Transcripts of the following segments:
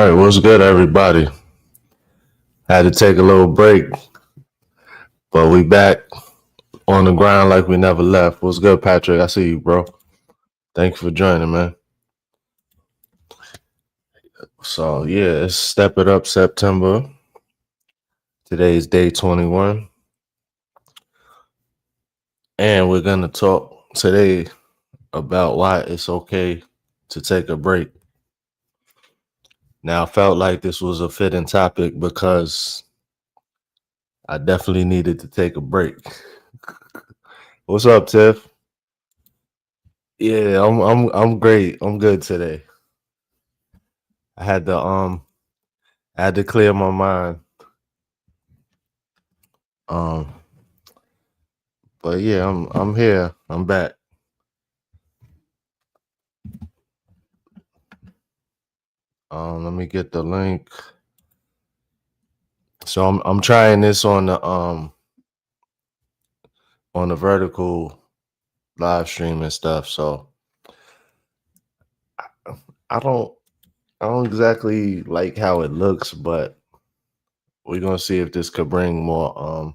right, what's good, everybody? Had to take a little break, but we back on the ground like we never left. What's good, Patrick? I see you, bro. Thank you for joining, man. So yeah, it's Step It Up September. Today is day 21, and we're gonna talk today about why it's okay to take a break. Now, I felt like this was a fitting topic because I definitely needed to take a break. What's up, Tiff? Yeah, I'm great. I'm good today. I had to I had to clear my mind. Um but yeah, I'm here. I'm back. Let me get the link. So I'm trying this on the vertical live stream and stuff. So I don't I don't exactly like how it looks, but we're gonna see if this could bring more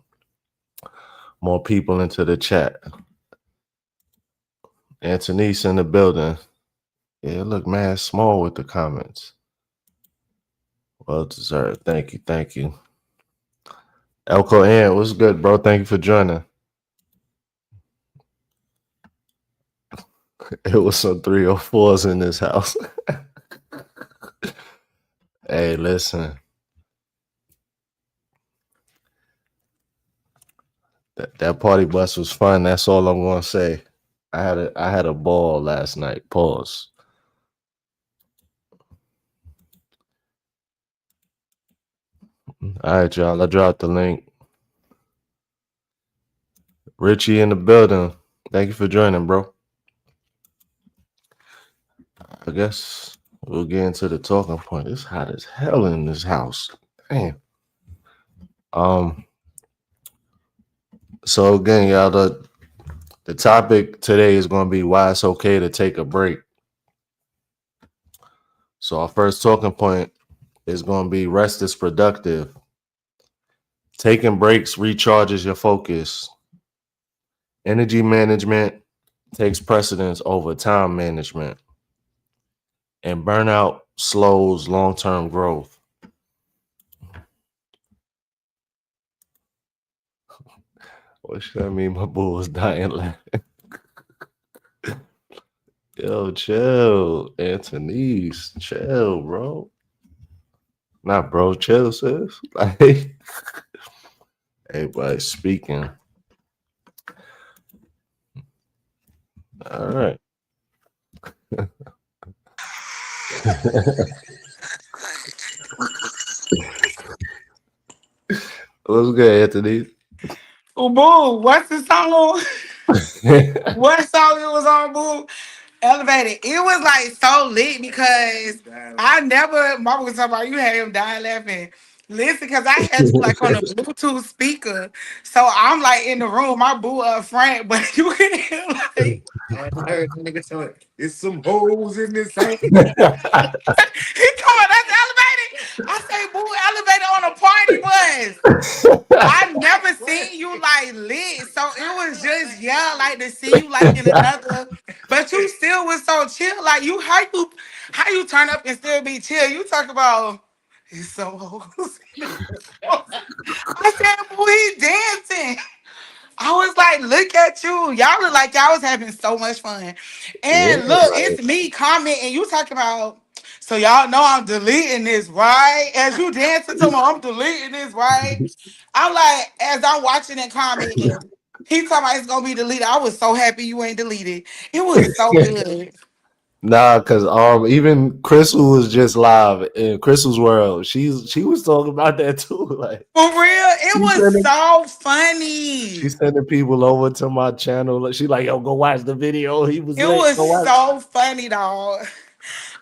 people into the chat. Antonice in the building. Yeah, look, man, small with the comments. Well deserved. Thank you, thank you. Elko Ant, what's good, bro? Thank you for joining. It was some 304s in this house. Hey, listen. That party bus was fun. That's all I'm gonna say. I had a ball last night. Pause. All right, y'all. I dropped the link. Richie in the building. Thank you for joining, bro. I guess we'll get into the talking point. It's hot as hell in this house. Damn. So again, y'all, the topic today is gonna be why it's okay to take a break. So our first talking point is gonna be rest is productive. Taking breaks recharges your focus. Energy management takes precedence over time management. And burnout slows long-term growth. What should I mean? My bull was dying laughing. Yo, chill, Antonice. Chill, bro. Not bro, chill, sis. Like, everybody speaking. All right. What's good, Anthony? Oh, boo, what's the song? What song it was on, boo? Elevated. It was like so lit because I never, mama was talking about you had him dying laughing. Listen, because I had you like on a Bluetooth speaker. So I'm like in the room, my boo up front, but you can hear like, I heard the nigga tell it, it's some hoes in this house. He told me that's elevated. I say, boo, elevated on a party bus. I never seen you like lit, so it was just like to see you like in another. But you still was so chill. Like how you turn up and still be chill. You talk about it's so hoes. I said, boy, he dancing. I was like, look at you. Y'all look like y'all was having so much fun. Yeah, And look, like, it's me commenting. You talking about, so y'all know I'm deleting this, right? As you dancing to me, I'm deleting this, right? I'm like, as I'm watching and commenting, he talking about it's gonna be deleted. I was so happy you ain't deleted. It was so good. nah, cause even Crystal was just live in Crystal's world. She was talking about that too. Like For real, it she was sending so funny. she sending people over to my channel. Like, she like, yo, go watch the video. He was It lit. was Go watch. so funny, dog.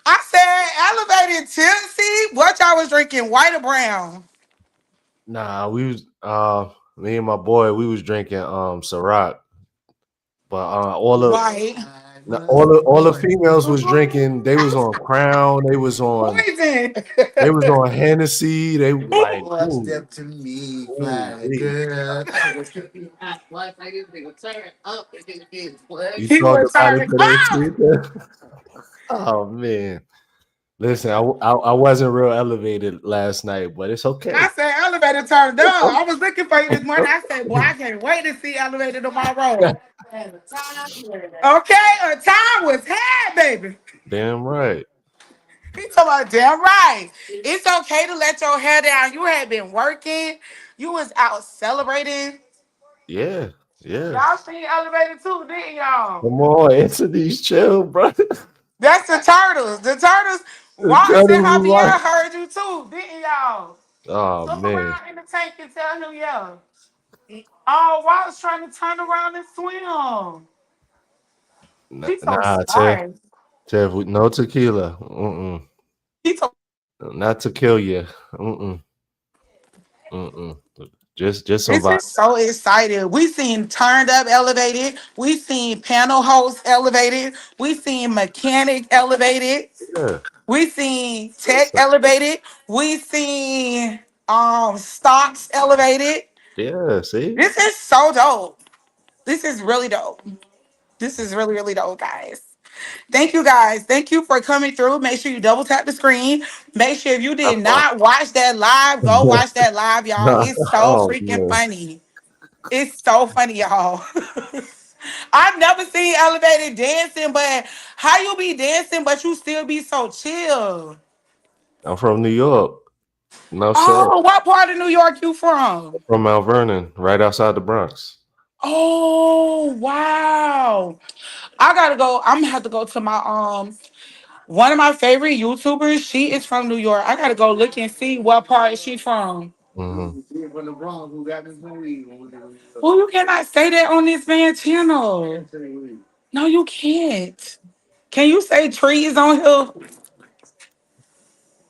I said elevated tipsy. What y'all was drinking? White or brown? Nah, we was me and my boy, we was drinking Ciroc. But all of White. Now, all the females was drinking. They was on Crown. Poison. They was on Hennessy. They like, One ooh, step to me, ooh, fly wee. girl. You He talked was about it turning for that up. shit. Oh man, listen, I wasn't real elevated last night, but it's I okay. said elevator turned up. It's I was looking for you this morning. I said, boy, okay. I can't wait to see elevator tomorrow. Okay, a time was had, baby. Damn right. He talking about damn right. It's okay to let your hair down. You had been working. You was out celebrating. Yeah, yeah. Y'all seen elevator too, didn't y'all? Come on, answer these chill, bro. That's the turtles. The turtles. The Watts and turtles was Javier like, heard you too, didn't y'all? oh Look man, around in the tank and tell him yeah. Oh, Watts trying to turn around and swim. He's so nah, Tiff, smart. no tequila. Mm-mm. He told Not to kill you. Mm-mm. Mm-mm. Just some this vibe. is so excited. We seen turned up elevated. We seen panel host elevated. We seen mechanic elevated. Yeah. We seen tech So, elevated. We seen stocks elevated. yeah, see? This is so dope. This is really dope. This is really, really dope, guys. Thank you guys. Thank you for coming through. Make sure you double tap the screen. Make sure if you That did part. not watch that live, go watch that live, y'all. Nah. It's so Oh freaking man. funny. It's so funny, y'all. I've never seen elevated dancing, but how you be dancing, but you still be so chill? I'm from New York. No say. Oh, what part of New York you from? From Mount Vernon, right outside the Bronx. Oh, wow. I gotta go. I'm gonna have to go to my one of my favorite YouTubers. She is from New York. I gotta go look and see what part she from. Hmm. Oh, you cannot say that on this man's channel. No, you can't. Can you say trees on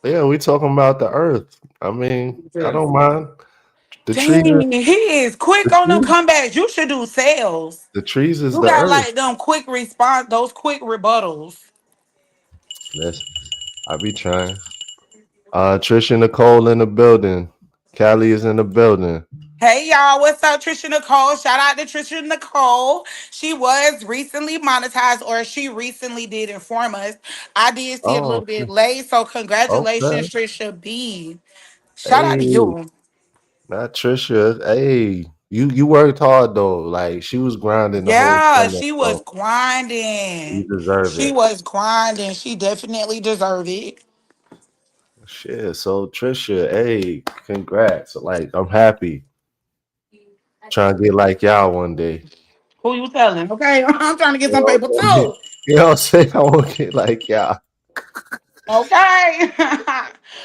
Yeah, we talking about the earth. I mean, I here? don't mind. The trees is Dang, he is quick the on them trees, comebacks. You should do sales. the trees is You the got earth. like them quick response, those quick rebuttals. Yes, I be trying. Trisha Nicole in the building. Callie is in the building. Hey y'all, what's up, Trisha Nicole? Shout out to Trisha Nicole. She was recently monetized, or she recently did inform us. I did see it a Oh, little bit late, so okay. congratulations, Trisha B. Shout out to Hey, you. not Trisha. Hey, you worked hard though. Like she was grinding the whole Yeah, summer, she was so you grinding. deserve She it. was grinding. She definitely deserved it. Shit. So Trisha, hey, congrats. Like I'm happy. Trying to get like y'all one day. Who you telling? Okay, I'm trying to get You some know paper what I'm saying? too. You know what I'm saying? I want to get like y'all. Okay.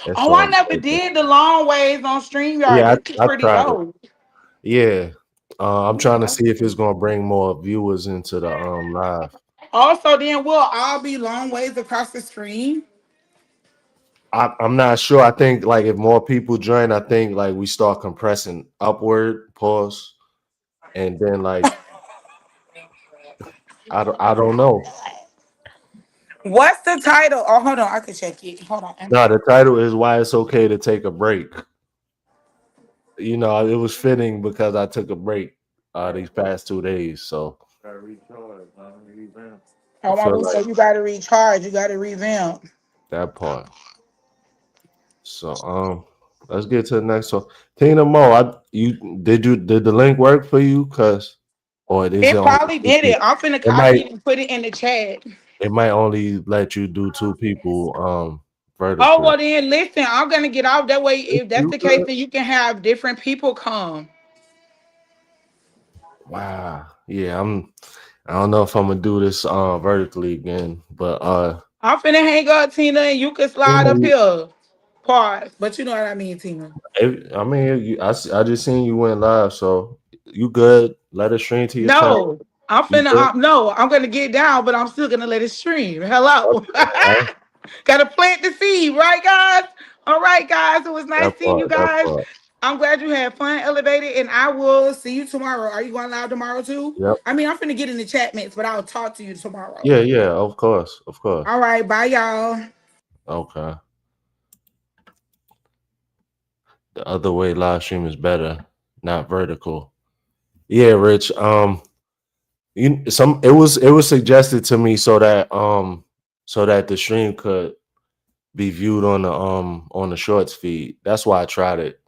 That's Oh, what I I'm never thinking. did the long ways on StreamYard. Yeah, This is I pretty tried it. dope. Yeah. I'm trying to see if it's gonna bring more viewers into the live. Also, then we'll all be long ways across the stream. I'm not sure. I think like if more people join, I think like we start compressing upward, pause, and then like I don't know. What's the title? Oh, hold on. I could check it. Hold on. No, the title is why it's okay to take a break. You know, it was fitting because I took a break these past 2 days. So I Oh, my feel boo like said you got to recharge. You got to revamp. that part. So let's get to the next one. Tina Mo, did the link work for you? Cause or is it It only probably two did it. people? I'm finna It copy might it and put it in the chat. it might only let you do two people Oh, vertically. well, then listen. I'm going to get off that way. If that's You the case, good? then you can have different people come. Wow. Yeah, I don't know if I'm gonna do this vertically again, but I'm finna hang up, Tina, and you can you slide know, up here. Pause. But you know what I mean, Tina. I mean, I just seen you went live, so you good. Let it stream to your time. No, I'm You finna. good? No, I'm gonna get down, but I'm still gonna let it stream. Hello, Okay. All right. gotta plant the seed, right, guys? All right, guys. It was nice seeing you That guys. part. I'm glad you had fun, Elevated, and I will see you tomorrow. Are you going live tomorrow too? Yep. I mean, I'm finna get in the chat mix, but I'll talk to you tomorrow. Yeah, yeah, of course, of course. All right, bye, y'all. Okay. The other way live stream is better, not vertical. Yeah, Rich. It was suggested to me so that the stream could be viewed on the shorts feed. That's why I tried it.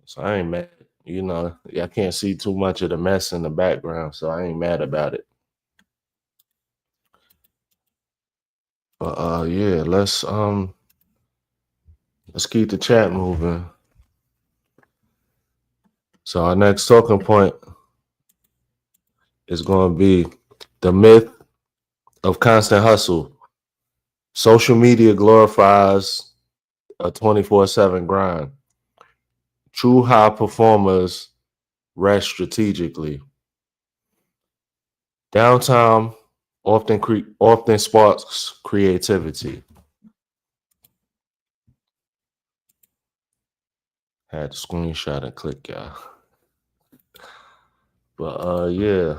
So I ain't mad. I can't see too much of the mess in the background, so I ain't mad about it. But yeah, let's keep the chat moving. So our next talking point is going to be the myth of constant hustle. Social media glorifies a 24/7 grind. True high performers rest strategically. Downtime often sparks creativity. Had to screenshot and click, y'all. But yeah.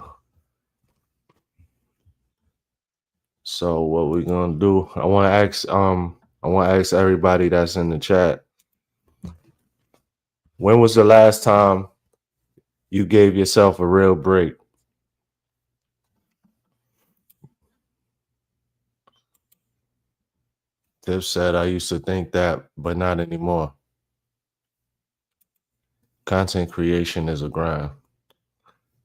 So what we're gonna do? I want to ask everybody that's in the chat. When was the last time you gave yourself a real break? Tiff said, I used to think that, but not anymore. Content creation is a grind.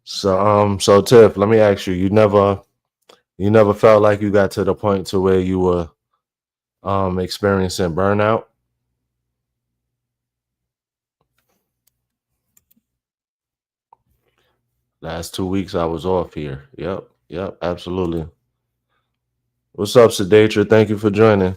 So Tiff, let me ask you, you never felt like you got to the point to where you were experiencing burnout? Last 2 weeks I was off here. Yep, absolutely. What's up, Sedatra? Thank you for joining.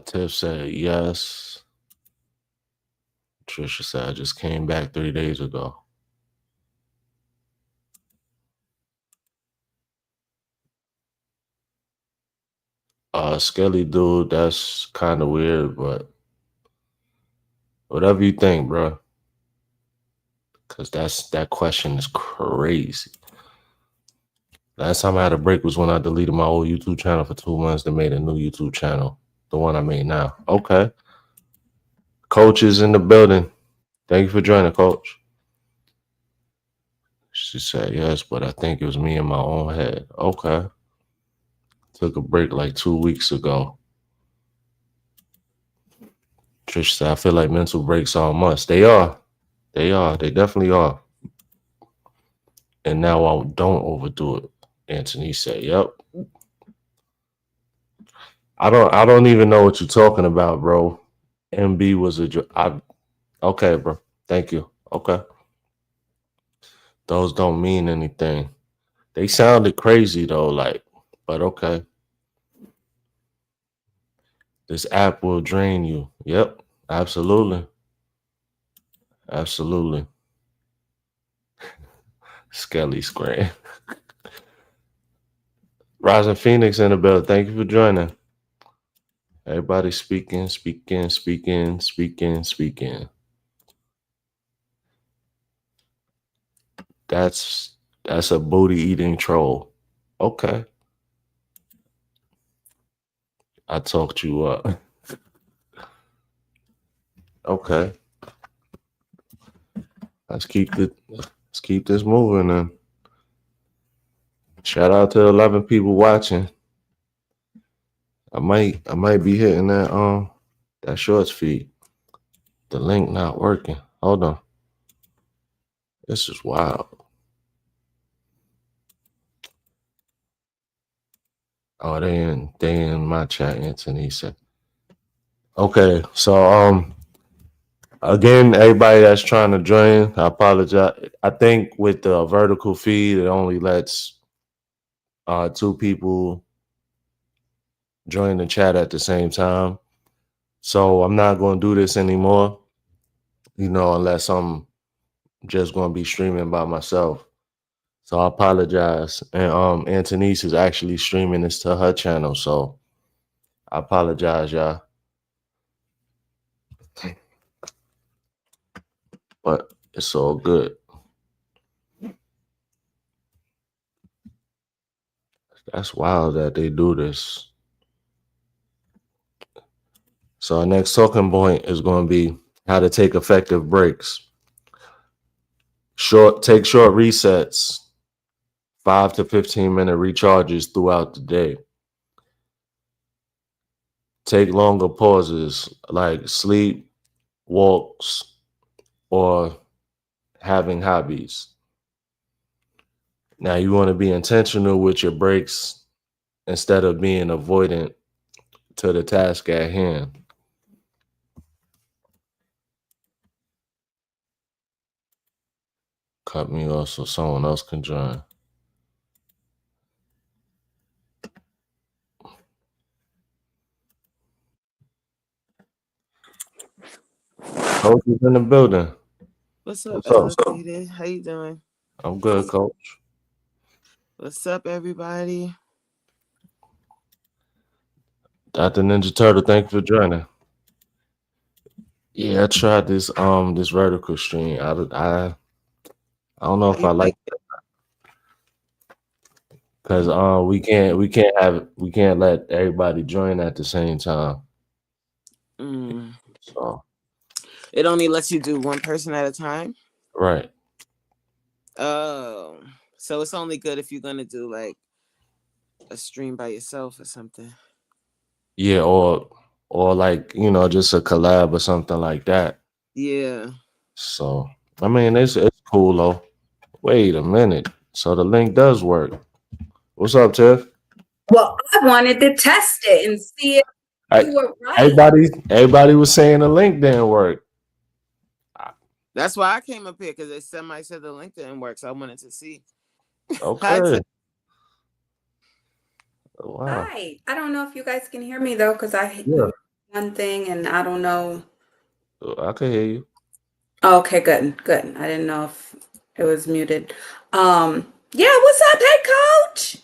Tiff said yes. Trisha said I just came back 3 days ago. Skelly dude, that's kind of weird, but whatever you think, bro. Cause that question is crazy. Last time I had a break was when I deleted my old YouTube channel for 2 months and made a new YouTube channel, the one I made now. Okay. Coach is in the building. Thank you for joining, Coach. She said yes, but I think it was me in my own head. Okay. Took a break like 2 weeks ago. Trish said, I feel like mental breaks are a must. They are. They definitely are. And now I don't overdo it. Anthony said, yep. I don't even know what you're talking about, bro. MB was okay, bro. Thank you. Okay. Those don't mean anything. They sounded crazy though, but okay. This app will drain you. Yep, absolutely. Absolutely. Skelly Scram. Rising Phoenix in the bell. Thank you for joining. Everybody speaking. That's a booty eating troll. Okay. I talked you up. Okay. Let's keep this moving then. Shout out to 11 people watching. I might be hitting that shorts feed. The link not working. Hold on. This is wild. Oh, they in my chat, Anthony said. Okay, so again, everybody that's trying to join, I apologize. I think with the vertical feed, it only lets 2 people join the chat at the same time. So I'm not going to do this anymore, unless I'm just going to be streaming by myself. So I apologize. And Antonice is actually streaming this to her channel, so I apologize, y'all. But it's all good. That's wild that they do this. So our next talking point is going to be how to take effective breaks. Take short resets, 5 to 15 minute recharges throughout the day. Take longer pauses like sleep, walks, or having hobbies. Now you want to be intentional with your breaks instead of being avoidant to the task at hand. Cut me off so someone else can join. Coach is in the building. What's up, What's up? Elevated? How you doing? I'm good, Coach. What's up, everybody? Dr. Ninja Turtle, thank you for joining. Yeah, I tried this vertical stream. I don't know if I like it because we can't let everybody join at the same time. So It only lets you do one person at a time. right. Oh, so it's only good if you're gonna do like a stream by yourself or something. Yeah, or like, just a collab or something like that. Yeah. So I mean it's cool though. Wait a minute. So the link does work. What's up, Tiff? Well, I wanted to test it and see if you were right. Everybody was saying the link didn't work. That's why I came up here, because somebody said the link didn't work, so I wanted to see. Okay. Wow. Hi. I don't know if you guys can hear me though, because I hear one thing and I don't know. I can hear you. Okay, good. I didn't know if it was muted. Yeah, what's up, hey coach?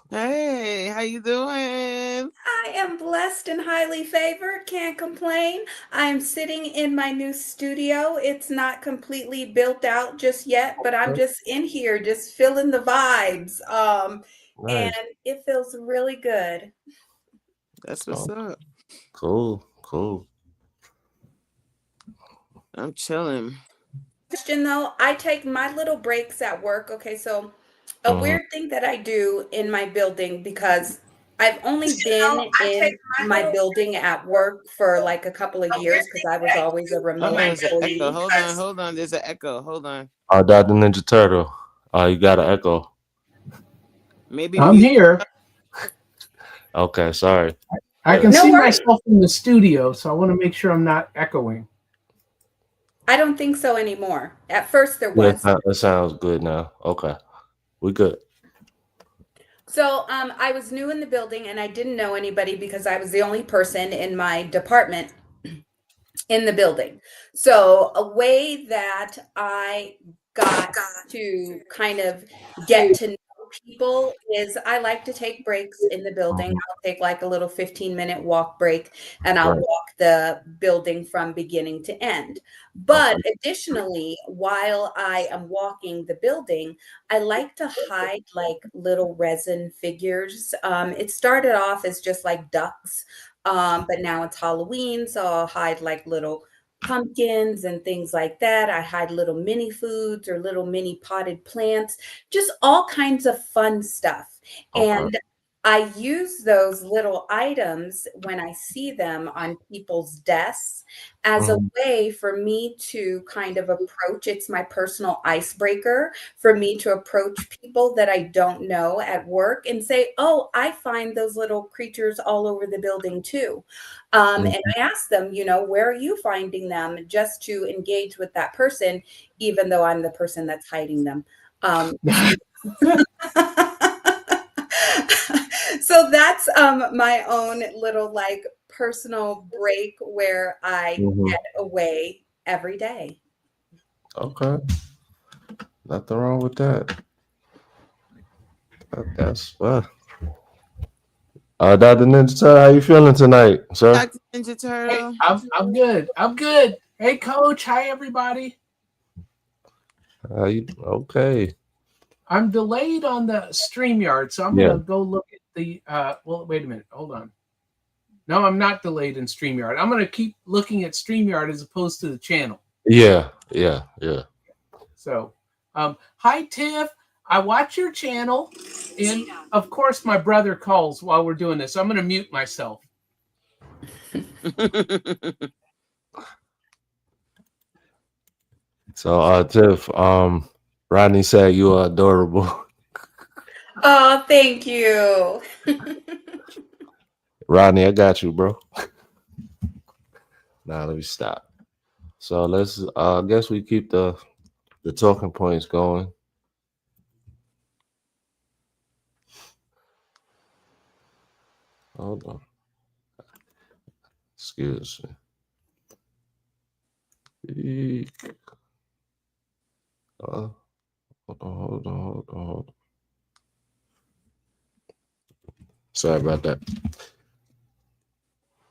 Hey, how you doing? I am blessed and highly favored. Can't complain. I am sitting in my new studio. It's not completely built out just yet, but I'm just in here, just feeling the vibes. Nice. And it feels really good. That's what's up. Cool. I'm chilling. Question though, I take my little breaks at work. Okay, so a weird thing that I do in my building, because I've only been in my building at work for like a couple of years because I was always a remote employee. Hold on. There's an echo. Hold on. Dr. Ninja Turtle. You got an echo. Maybe I'm here. Okay, sorry. I can see myself in the studio, so I want to make sure I'm not echoing. I don't think so anymore. At first there was. That sounds good now. Okay. We good. So I was new in the building and I didn't know anybody because I was the only person in my department in the building. So a way that I got to kind of get to know people is I like to take breaks in the building. I'll take like a little 15-minute walk break and I'll walk the building from beginning to end. But additionally, while I am walking the building, I like to hide like little resin figures. It started off as just like ducks, but now it's Halloween, so I'll hide like little pumpkins and things like that. I hide little mini foods or little mini potted plants, just all kinds of fun stuff. And I use those little items when I see them on people's desks as a way for me to kind of approach. It's my personal icebreaker for me to approach people that I don't know at work and say, oh, I find those little creatures all over the building too. And I ask them, where are you finding them, just to engage with that person, even though I'm the person that's hiding them. So that's my own little like personal break where I get away every day. Okay. Nothing wrong with that. That's well. Dr. Ninja Turtle, how you feeling tonight, sir? Dr. Ninja Hey, Turtle. I'm good. I'm good. Hey, Coach. Hi, everybody. Okay? I'm delayed on the StreamYard, so I'm Yeah, gonna go look at the. Well, wait a minute. Hold on. No, I'm not delayed in StreamYard. I'm gonna keep looking at StreamYard as opposed to the channel. yeah. So, hi, Tiff. I watch your channel, and of course, my brother calls while we're doing this. So I'm gonna mute myself. So, Tiff, Rodney said you are adorable. Oh, thank you. Rodney, I got you, bro. Now let me stop. So let's. I guess we keep the talking points going. Hold on. Excuse me. Hold on. Sorry about that.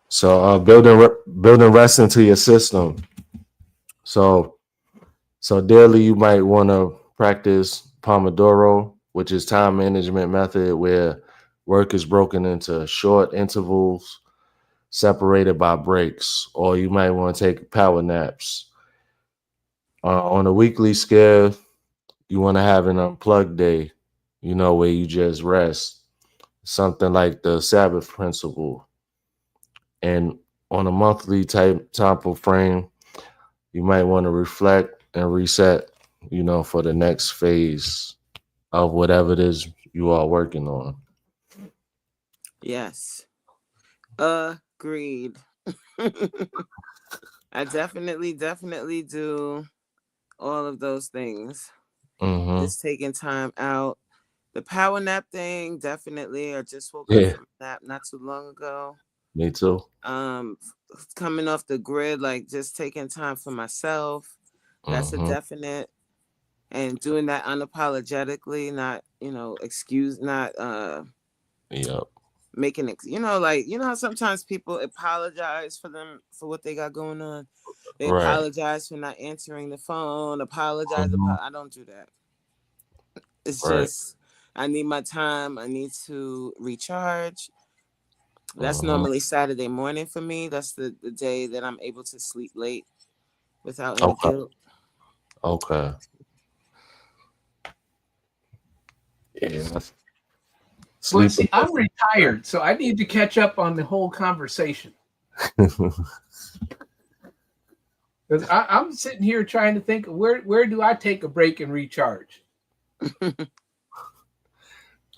So, building rest into your system. So daily you might want to practice Pomodoro, which is time management method where work is broken into short intervals separated by breaks, or you might want to take power naps. On a weekly scale, you want to have an unplugged day, where you just rest, something like the Sabbath principle. And on a monthly type frame, you might want to reflect and reset, for the next phase of whatever it is you are working on. Yes. Agreed. I definitely do all of those things. Mm-hmm. Just taking time out. The power nap thing, definitely. I just woke up from a nap not too long ago. Me too. Coming off the grid, like just taking time for myself. That's a definite. And doing that unapologetically, not, Yep. making it, how sometimes people apologize for what they got going on. They Right. apologize for not answering the phone, I don't do that. It's Right. just, I need my time. I need to recharge. That's normally Saturday morning for me. That's the day that I'm able to sleep late without any guilt. Okay. Yeah. Well, see, I'm retired, so I need to catch up on the whole conversation. Because I'm sitting here trying to think, where do I take a break and recharge?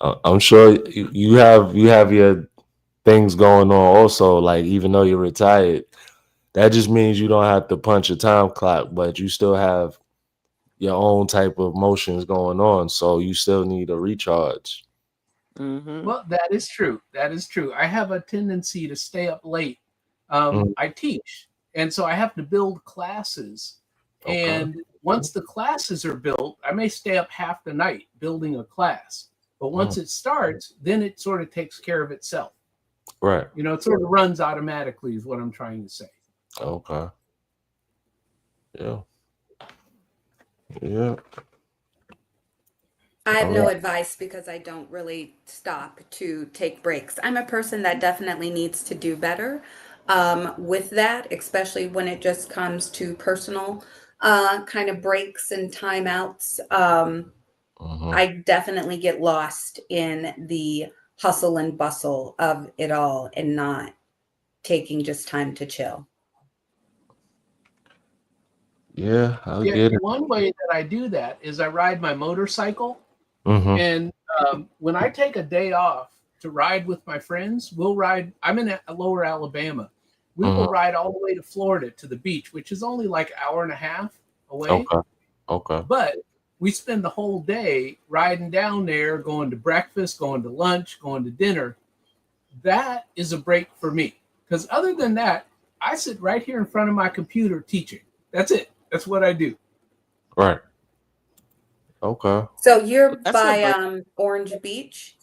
I'm sure you have your things going on also. Like, even though you're retired, that just means you don't have to punch a time clock, but you still have your own type of motions going on. So you still need a recharge. Mm-hmm. Well, that is true. I have a tendency to stay up late. I teach, and so I have to build classes. Okay. And once the classes are built, I may stay up half the night building a class. But once it starts, then it sort of takes care of itself. Right. It sort of runs automatically is what I'm trying to say. Okay. Yeah. Yeah. I have no advice because I don't really stop to take breaks. I'm a person that definitely needs to do better with that, especially when it just comes to personal kind of breaks and timeouts. I definitely get lost in the hustle and bustle of it all and not taking just time to chill. Yeah, I'll get it. One way that I do that is I ride my motorcycle. And when I take a day off to ride with my friends, we'll ride. I'm in lower Alabama. We will ride all the way to Florida to the beach, which is only like an hour and a half away. Okay. But we spend the whole day riding down there, going to breakfast, going to lunch, going to dinner. That is a break for me. Because other than that, I sit right here in front of my computer teaching. That's it. That's what I do. Right. Okay. So you're That's a by Orange Beach.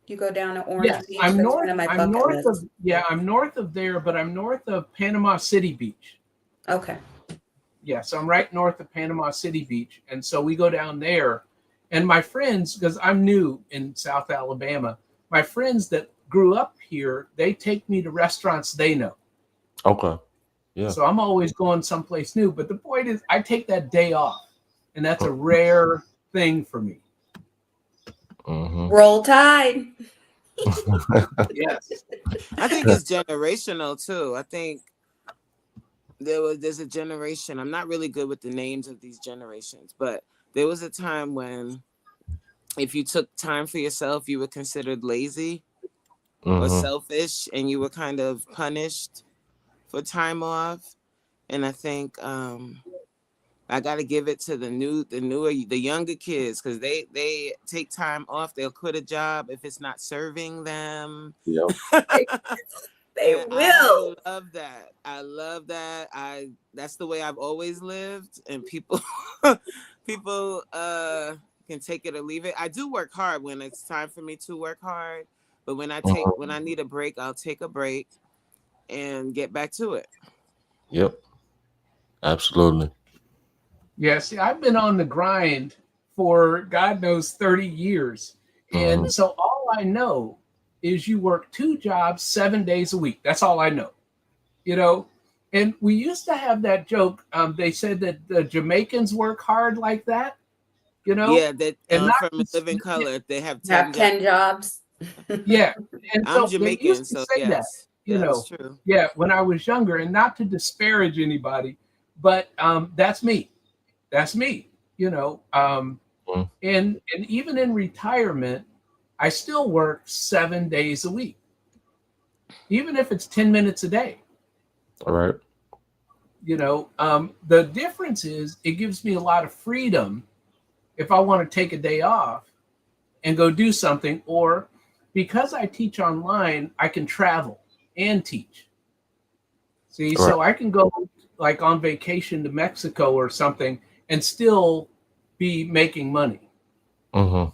You go down to Orange Yes, Beach. I'm That's north. one of my I'm bucket north lists. of I'm north of there, but I'm north of Panama City Beach. Okay. Yeah, so I'm right north of Panama City Beach, and so we go down there. And my friends, because I'm new in South Alabama, my friends that grew up here, they take me to restaurants they know. Okay. Yeah. So I'm always going someplace new. But the point is, I take that day off, and that's a rare thing for me. Mm-hmm. Roll Tide. Yes. I think it's generational too. I think there's a generation. I'm not really good with the names of these generations, but there was a time when if you took time for yourself, you were considered lazy or selfish, and you were kind of punished for time off. And I think I got to give it to the younger kids, because they take time off. They'll quit a job if it's not serving them. Yep. They And will. I love that. That's the way I've always lived, and people people can take it or leave it. I do work hard when it's time for me to work hard, but when I need a break, I'll take a break and get back to it. Yep. Absolutely. Yeah, see, I've been on the grind for God knows 30 years. And so all I know is you work 2 jobs 7 days a week. That's all I know. And we used to have that joke. They said that the Jamaicans work hard like that, Yeah, that and not from just, Living Color, they have Have 10 jobs. yeah. And I'm so they Jamaican, used to so say that, yes, that's true. yeah, when I was younger, and not to disparage anybody, but that's me. That's me, and even in retirement, I still work 7 days a week, even if it's 10 minutes a day. All right. The difference is it gives me a lot of freedom if I want to take a day off and go do something, or because I teach online, I can travel and teach. See, All right. so I can go like on vacation to Mexico or something and still be making money. Mm-hmm.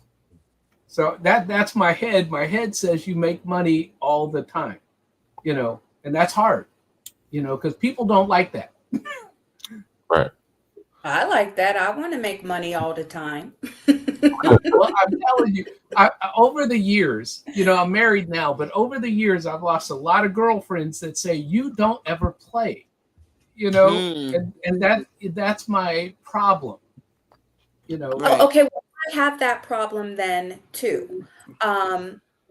So that's my head. My head says you make money all the time, and that's hard, because people don't like that. Right. I like that. I want to make money all the time. Well, I'm telling you, over the years, I'm married now, but over the years, I've lost a lot of girlfriends that say, you don't ever play, and that's my problem, Right. Oh, okay, well, I have that problem then too.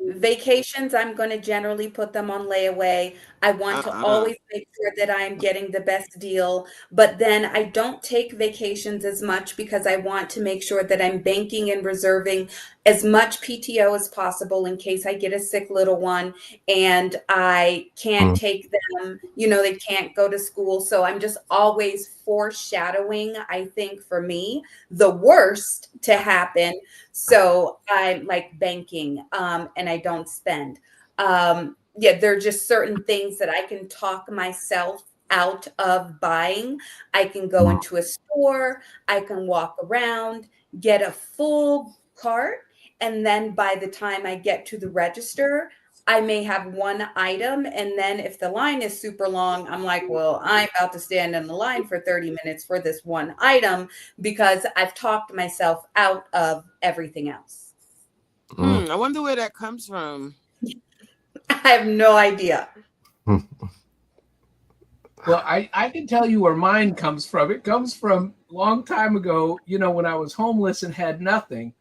Vacations, I'm going to generally put them on layaway. I want to always make sure that I am getting the best deal, but then I don't take vacations as much because I want to make sure that I'm banking and reserving as much PTO as possible in case I get a sick little one and I can't take them, they can't go to school. So I'm just always foreshadowing, I think for me, the worst to happen. So I'm like banking and I don't spend. There are just certain things that I can talk myself out of buying. I can go into a store, I can walk around, get a full cart, and then by the time I get to the register, I may have one item. And then if the line is super long, I'm like, well, I'm about to stand in the line for 30 minutes for this one item because I've talked myself out of everything else. I wonder where that comes from. I have no idea. Well, I can tell you where mine comes from. It comes from a long time ago, when I was homeless and had nothing.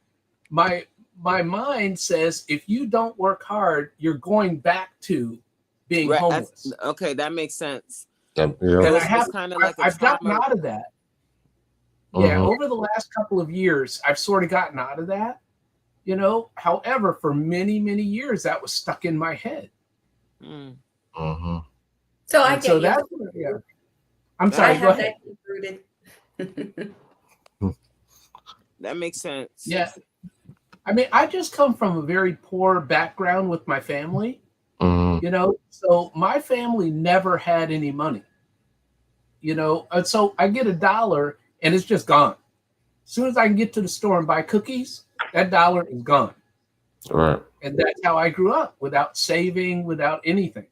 My mind says if you don't work hard, you're going back to being homeless. Okay, that makes sense. Yep. And I've gotten out of that. Yeah, over the last couple of years, I've sort of gotten out of that. However, for many, many years, that was stuck in my head. So I get that's I'm sorry. Go ahead. That makes sense. Yeah. I mean, I just come from a very poor background with my family, so my family never had any money, and so I get $1 and it's just gone. As soon as I can get to the store and buy cookies, that dollar is gone. Right. And that's how I grew up, without saving, without anything.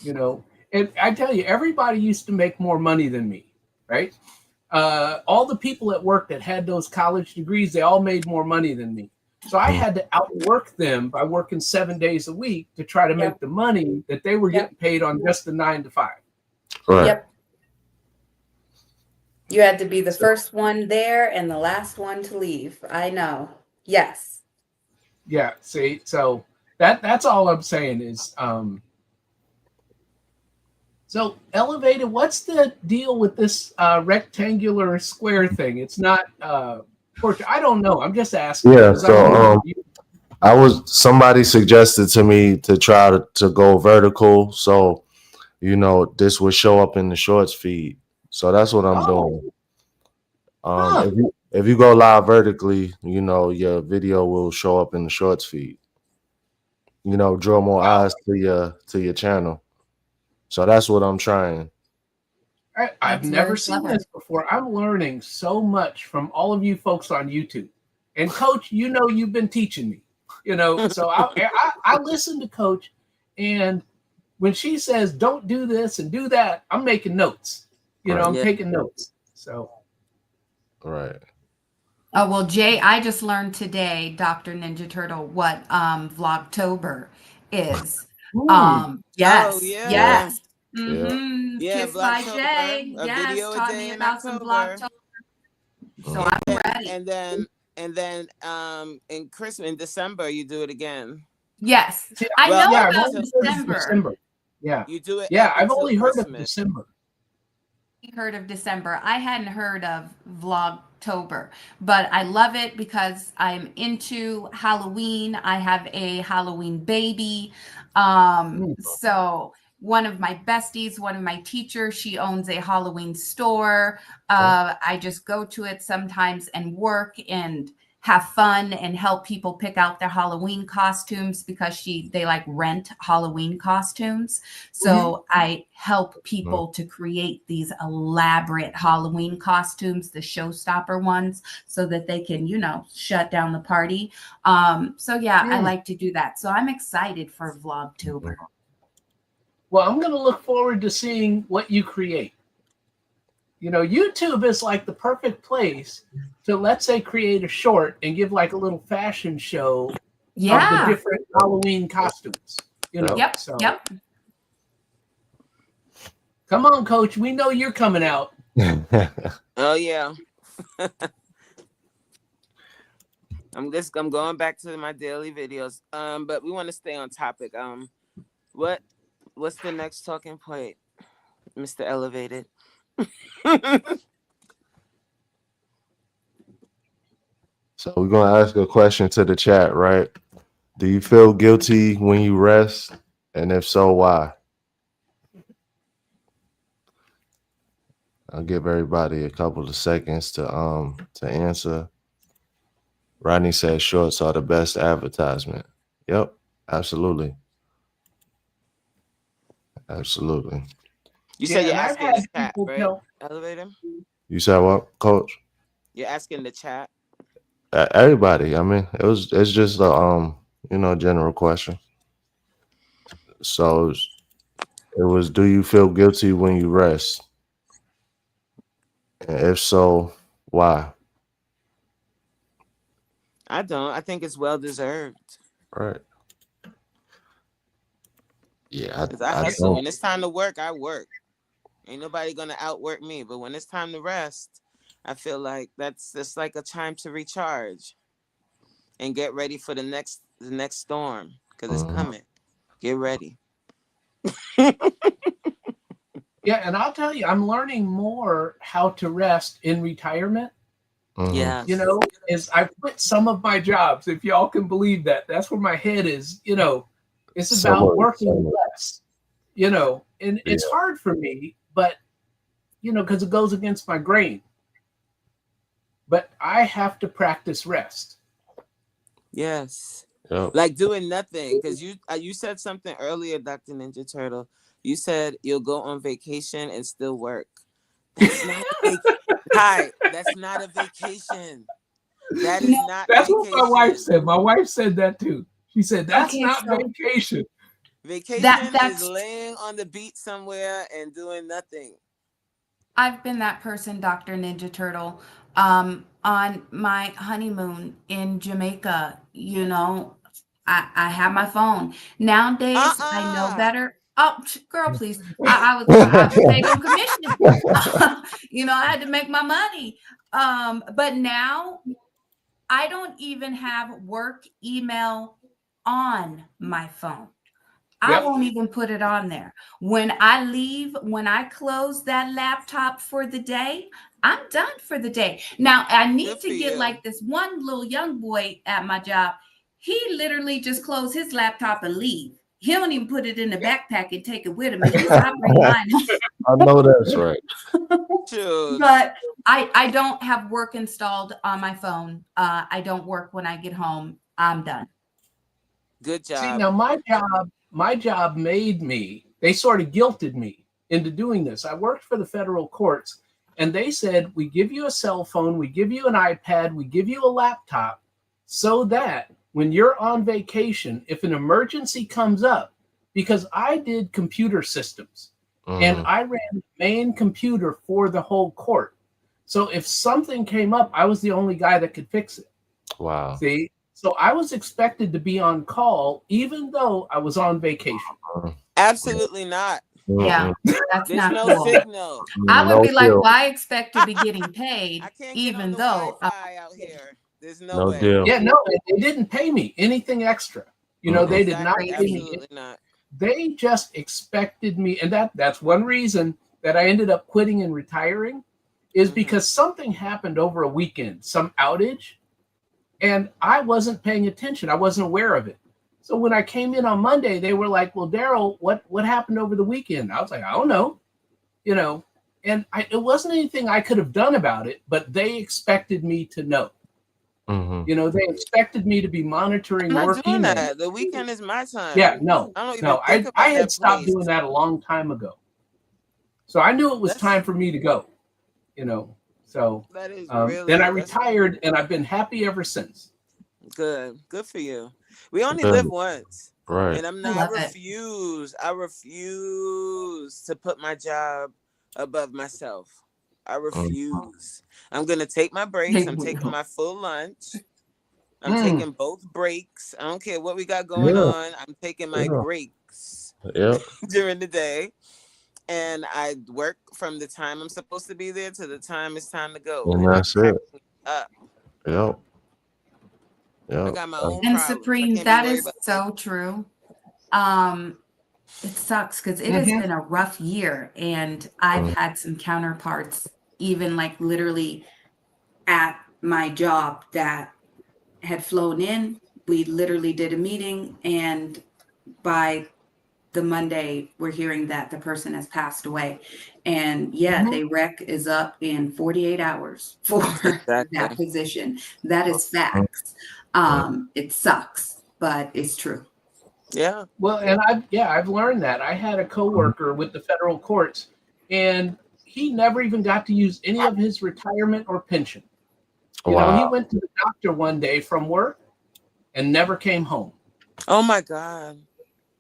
You know, and I tell you, everybody used to make more money than me, right? All the people at work that had those college degrees, they all made more money than me. So I had to outwork them by working 7 days a week to try to make the money that they were getting paid on just the 9 to 5. Right. Yep. You had to be the first one there and the last one to leave. I know. Yes. Yeah. See, so that's all I'm saying is, so Elevated, what's the deal with this rectangular square thing? It's not portrait. I don't know. I'm just asking. Yeah. So somebody suggested to me to try to go vertical. So, you know, this would show up in the shorts feed. So that's what I'm doing. If you go live vertically, you know, your video will show up in the shorts feed. You know, draw more eyes to your channel. So that's what I'm trying. I've never seen this before. I'm learning so much from all of you folks on YouTube. And Coach, you know, you've been teaching me, you know, so I listen to Coach, and when she says, don't do this and do that, I'm making notes, you know, I'm taking notes. So. Right. Oh, well, Jay, I just learned today, Dr. Ninja Turtle, what Vlogtober is. Yes. Oh, yeah. Yes. Mm-hmm. Yeah, Kissed by Vlogtober, Jay. Yes, taught me about some Vlogtober. So I'm ready. And then in Christmas, in December, you do it again. Yes. I know about December. Yeah. You do it. Yeah, I've only heard of December. Heard of December. I hadn't heard of Vlogtober, but I love it because I'm into Halloween. I have a Halloween baby. So one of my besties, one of my teachers, she owns a Halloween store. I just go to it sometimes and work and have fun and help people pick out their Halloween costumes because they like rent Halloween costumes. So I help people to create these elaborate Halloween costumes, the showstopper ones, so that they can, you know, shut down the party. So yeah, I like to do that. So I'm excited for Vlogtober. Well, I'm going to look forward to seeing what you create. You know, YouTube is like the perfect place to, let's say, create a short and give like a little fashion show of the different Halloween costumes. You know, Come on, Coach. We know you're coming out. Oh yeah. I'm going back to my daily videos. But we want to stay on topic. What's the next talking point, Mr. Elevated? So we're going to ask a question to the chat, right? Do you feel guilty when you rest? And if so, why? I'll give everybody a couple of seconds to answer. Rodney says shorts are the best advertisement. Yep, absolutely. Absolutely. You said you're asking the chat, right? Elevator? You said what, Coach? You're asking the chat. Everybody. I mean, it's just a general question. So it was, do you feel guilty when you rest? And if so, why? I don't. I think it's well deserved. Right. Yeah, I hustle. When it's time to work, I work. Ain't nobody gonna outwork me. But when it's time to rest, I feel like that's like a time to recharge and get ready for the next storm, because it's coming. Get ready. Yeah, and I'll tell you, I'm learning more how to rest in retirement. Yeah. You know, is I quit some of my jobs, if y'all can believe that. That's where my head is, you know. It's about working less, you know, and it's hard for me, but, you know, because it goes against my grain. But I have to practice rest. Yes. Yep. Like doing nothing. Because you said something earlier, Dr. Ninja Turtle. You said you'll go on vacation and still work. That's not Hi, that's not a vacation. That is No. not That's vacation. what my wife said. My wife said that too. She said, that's Okay, not so vacation. Vacation is that's laying on the beach somewhere and doing nothing. I've been that person, Dr. Ninja Turtle. On my honeymoon in Jamaica, you know, I had my phone. Nowadays, I know Uh-uh. better. Oh, girl, please. I was paid on commission. You know, I had to make my money. But now I don't even have work email on my phone. I Yep. won't even put it on there. When I leave, when I close that laptop for the day, I'm done for the day. Now, I need Good to for get you. like this one little young boy at my job. He literally just closed his laptop and leave. He don't even put it in the backpack and take it with him. And he said, I bring mine. I know that's right. Chillz. But I don't have work installed on my phone. I don't work when I get home. I'm done. Good See, job. now my job made me, they sort of guilted me into doing this. I worked for the federal courts, and they said, we give you a cell phone, we give you an iPad, we give you a laptop, so that when you're on vacation, if an emergency comes up, because I did computer systems and I ran the main computer for the whole court. So if something came up, I was the only guy that could fix it. Wow. See? So I was expected to be on call even though I was on vacation. Absolutely not. Yeah, that's There's not no cool. signal. I would No be like, deal. well, I expect to be getting paid, I can't get on even the though Wi-Fi out here. There's no No way. deal. Yeah, no, they didn't pay me anything extra. You know, they did not pay me. Absolutely not. They just expected me, and that's one reason that I ended up quitting and retiring, is because something happened over a weekend, some outage, and I wasn't paying attention. I wasn't aware of it. So when I came in on Monday, they were like, "Well, Daryl, what happened over the weekend?" I was like, "I don't know," you know, and it wasn't anything I could have done about it, but they expected me to know. You know, they expected me to be monitoring I'm work not doing email. that. The weekend is my time. Yeah, no, I don't even think I about had that stopped place. doing that a long time ago. So I knew it was time for me to go, you know. So That is then I retired, and I've been happy ever since. Good for you. We only Good. live once. Right. And I refuse to put my job above myself. I refuse. I'm gonna take my breaks. I'm taking my full lunch. I'm taking both breaks. I don't care what we got going on. I'm taking my breaks during the day. And I work from the time I'm supposed to be there to the time it's time to go. And that's it. Up. Yep. I got my own And problems. Supreme, that is so true. It sucks because it has been a rough year, and I've had some counterparts, even like literally at my job, that had flown in. We literally did a meeting, and by the Monday, we're hearing that the person has passed away. And the rec is up in 48 hours for that position. That is facts. It sucks, but it's true. Yeah. Well, and I've learned that. I had a coworker with the federal courts, and he never even got to use any of his retirement or pension. You know, he went to the doctor one day from work and never came home. Oh my God.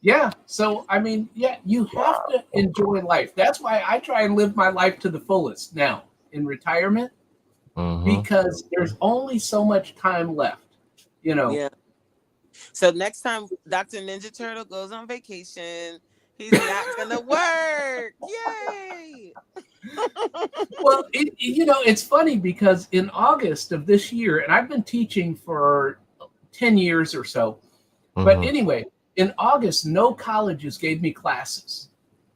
Yeah. So, I mean, you have to enjoy life. That's why I try and live my life to the fullest now in retirement, because there's only so much time left, you know. Yeah. So next time Dr. Ninja Turtle goes on vacation, he's not going to work. Yay. Well, you know, it's funny because in August of this year, and I've been teaching for 10 years or so, but anyway, in August, no colleges gave me classes.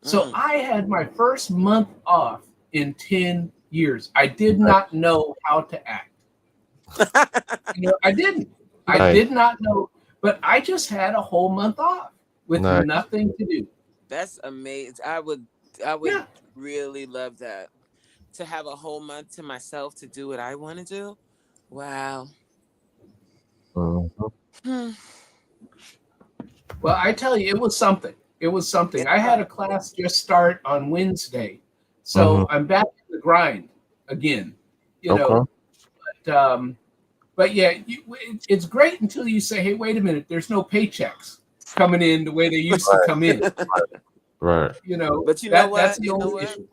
So I had my first month off in 10 years. I did not know how to act. You know, I didn't. I did not know, but I just had a whole month off with nothing to do. That's amazing. I would really love that. To have a whole month to myself to do what I want to do. Wow. Well, I tell you, it was something. It was something. I had a class just start on Wednesday. So I'm back in the grind again. you know. But yeah, it's great until you say, hey, wait a minute, there's no paychecks coming in the way they used to come in. Right. You know, But you know what? That's the You know only what? issue.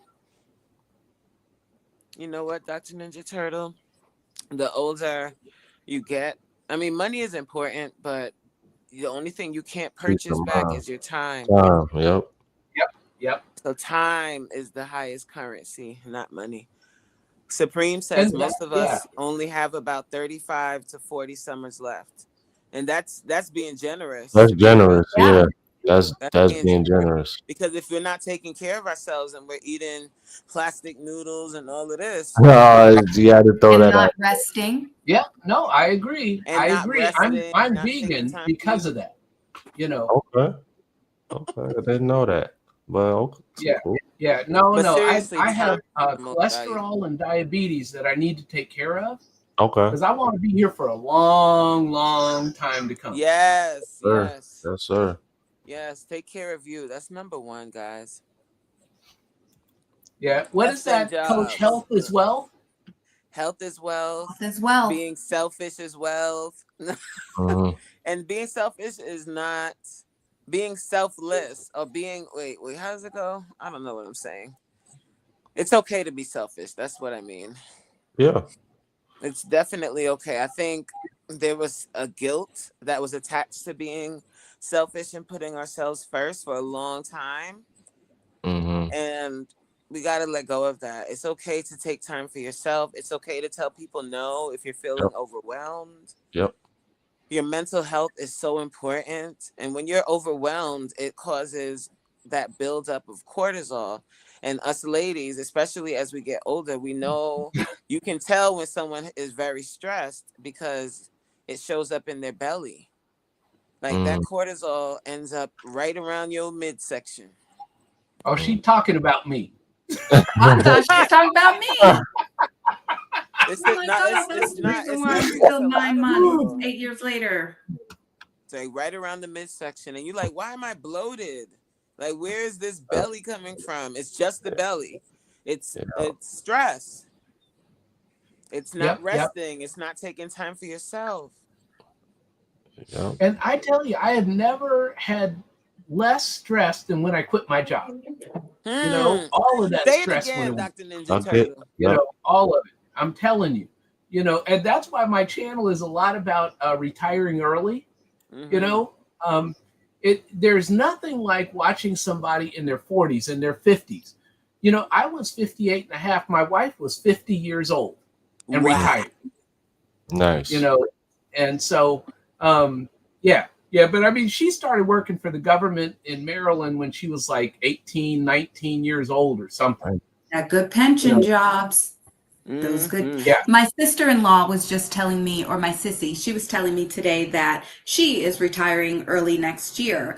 You know what, Dr. Ninja Turtle? The older you get, I mean, money is important, but the only thing you can't purchase back is your time. Yep. So time is the highest currency, not money. Supreme says most of us only have about 35 to 40 summers left. And that's being generous. That's generous. Yeah. That's being generous. Because if we're not taking care of ourselves and we're eating plastic noodles and all of this, You had to throw that not out. resting. Yeah, no, I agree. And I not agree. resting, I'm not vegan because of that. You know. Okay. I didn't know that. But okay. Yeah. Cool. Yeah. No. seriously, I have most cholesterol and diabetes that I need to take care of. Okay. Because I want to be here for a long, long time to come. Yes. Yes, sir. Yes, take care of you. That's number one, guys. Yeah. What is that, Coach? Health is wealth? Health is wealth. Health is wealth. Being selfish is wealth. And being selfish is not being selfless or being wait, how does it go? I don't know what I'm saying. It's okay to be selfish. That's what I mean. Yeah. It's definitely okay. I think there was a guilt that was attached to being selfish and putting ourselves first for a long time. And we got to let go of that. It's okay to take time for yourself. It's okay to tell people no if you're feeling overwhelmed. Yep. Your mental health is so important. And when you're overwhelmed, it causes that buildup of cortisol. And us ladies, especially as we get older, we know you can tell when someone is very stressed because it shows up in their belly. Like that cortisol ends up right around your midsection. Oh, she's talking about me. I thought she was talking about me. It's not still 9 months, 8 years later. It's like right around the midsection, and you're like, why am I bloated? Like, where is this belly coming from? It's just the belly. It's stress. It's not resting. It's not taking time for yourself. Yep. And I tell you, I have never had less stress than when I quit my job. You know, all of that stress again, went away. Dr. Ninja Turtle. You know, all of it. I'm telling you. You know, and that's why my channel is a lot about retiring early. You know, there's nothing like watching somebody in their 40s and their 50s. You know, I was 58 and a half. My wife was 50 years old and retired. Nice. You know, and so, yeah. But I mean, she started working for the government in Maryland when she was like 18, 19 years old or something. Got good pension jobs. Those good. Yeah. My sister-in-law was just telling me, or my sissy, she was telling me today that she is retiring early next year.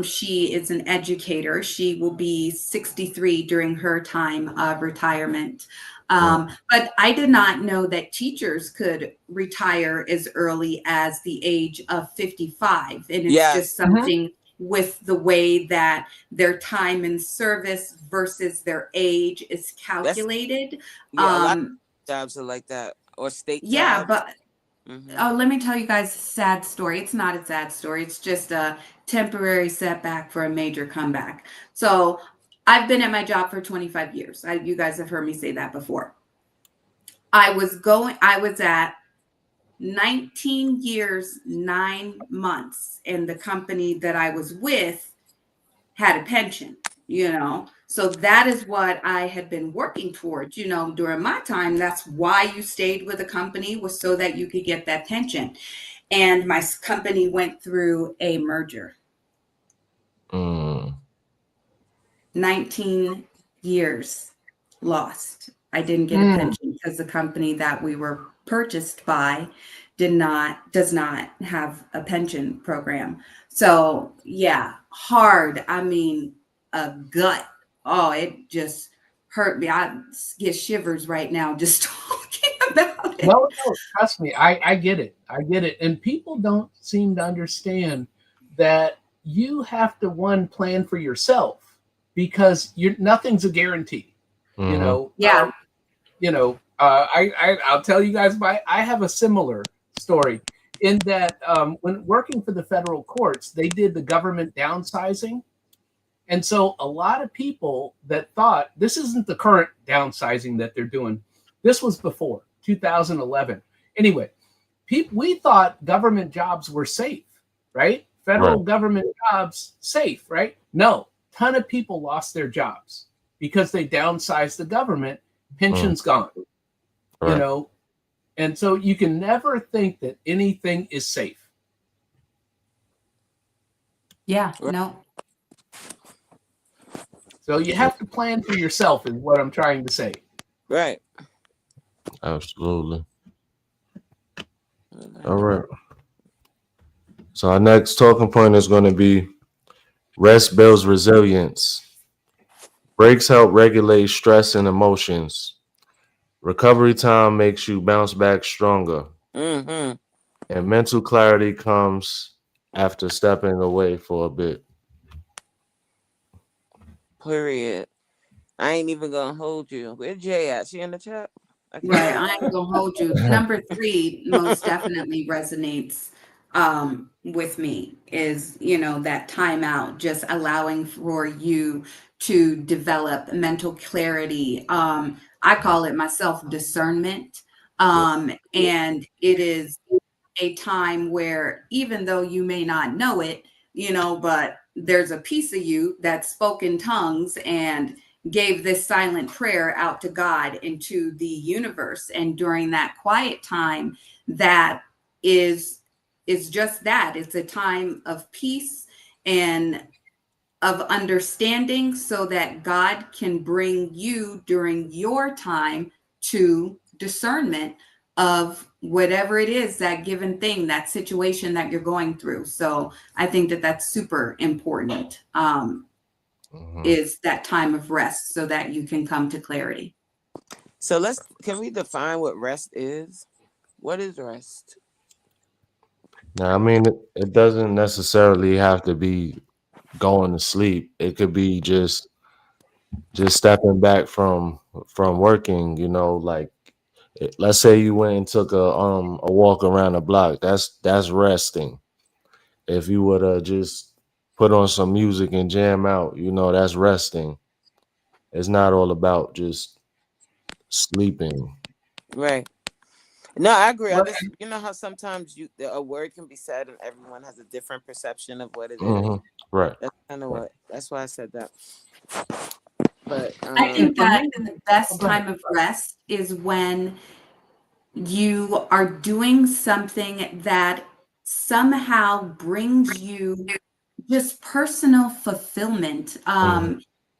She is an educator. She will be 63 during her time of retirement. But I did not know that teachers could retire as early as the age of 55. And it's just something with the way that their time in service versus their age is calculated. A lot of jobs are like that, or state jobs. But let me tell you guys a sad story. It's not a sad story. It's just a temporary setback for a major comeback. So I've been at my job for 25 years. You guys have heard me say that before. I was at 19 years, 9 months, and the company that I was with had a pension, you know. So that is what I had been working towards, you know, during my time. That's why you stayed with a company, was so that you could get that pension. And my company went through a merger. 19 years lost. I didn't get a pension because the company that we were purchased by does not have a pension program. So yeah, hard. I mean, a gut. Oh, it just hurt me. I get shivers right now just talking about it. No, trust me. I get it. I get it. And people don't seem to understand that you have to plan for yourself, because nothing's a guarantee. You know, you know, I'll tell you guys I have a similar story in that when working for the federal courts, they did the government downsizing. And so a lot of people that thought this isn't the current downsizing that they're doing. This was before 2011. Anyway, we thought government jobs were safe, right? Federal government jobs safe, right? No, ton of people lost their jobs because they downsized the government. Pensions gone, you know, and so you can never think that anything is safe. Yeah, no. So you have to plan for yourself is what I'm trying to say. Right. Absolutely. All right. So our next talking point is going to be rest builds resilience. Breaks help regulate stress and emotions. Recovery time makes you bounce back stronger. Mm-hmm. And mental clarity comes after stepping away for a bit. Period. I ain't even gonna hold you. Where Jay at? She in the chat? Right, I ain't gonna hold you. Number 3 most definitely resonates with me is, you know, that timeout, just allowing for you to develop mental clarity. I call it my self-discernment. And it is a time where even though you may not know it, you know, but there's a piece of you that spoke in tongues and gave this silent prayer out to God and to the universe. And during that quiet time, that is just that. It's a time of peace and of understanding so that God can bring you during your time to discernment of whatever it is, that given thing, that situation that you're going through. So I think that that's super important. Is that time of rest so that you can come to clarity. So can we define what rest is? What is rest? Now, I mean, it doesn't necessarily have to be going to sleep. It could be just stepping back from working, you know, like let's say you went and took a walk around the block. That's resting. If you would have just put on some music and jam out, you know, that's resting. It's not all about just sleeping. Right. No, I agree. You know how sometimes a word can be said and everyone has a different perception of what it is. Right. That's kind of that's why I said that. But I think that the best time of rest is when you are doing something that somehow brings you just personal fulfillment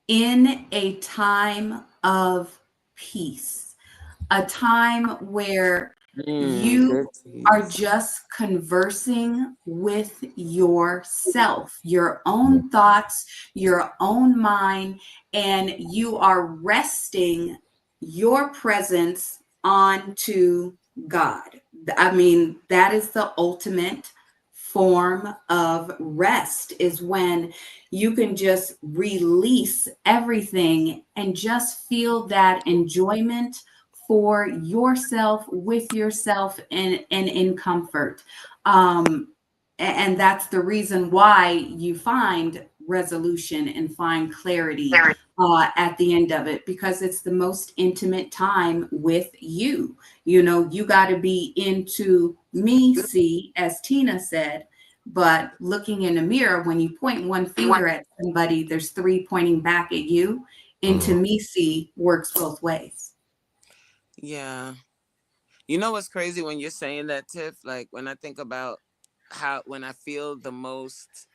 in a time of peace, a time where you are just conversing with yourself, your own thoughts, your own mind, and you are resting your presence onto God. I mean, that is the ultimate form of rest, is when you can just release everything and just feel that enjoyment for yourself, with yourself, and in comfort. And that's the reason why you find resolution and find clarity at the end of it, because it's the most intimate time with you. You know, you got to be into me, see, as Tina said, but looking in the mirror, when you point one finger at somebody, there's 3 pointing back at you. Into me, see works both ways. Yeah. You know what's crazy when you're saying that, Tiff? Like when I think about when I feel the most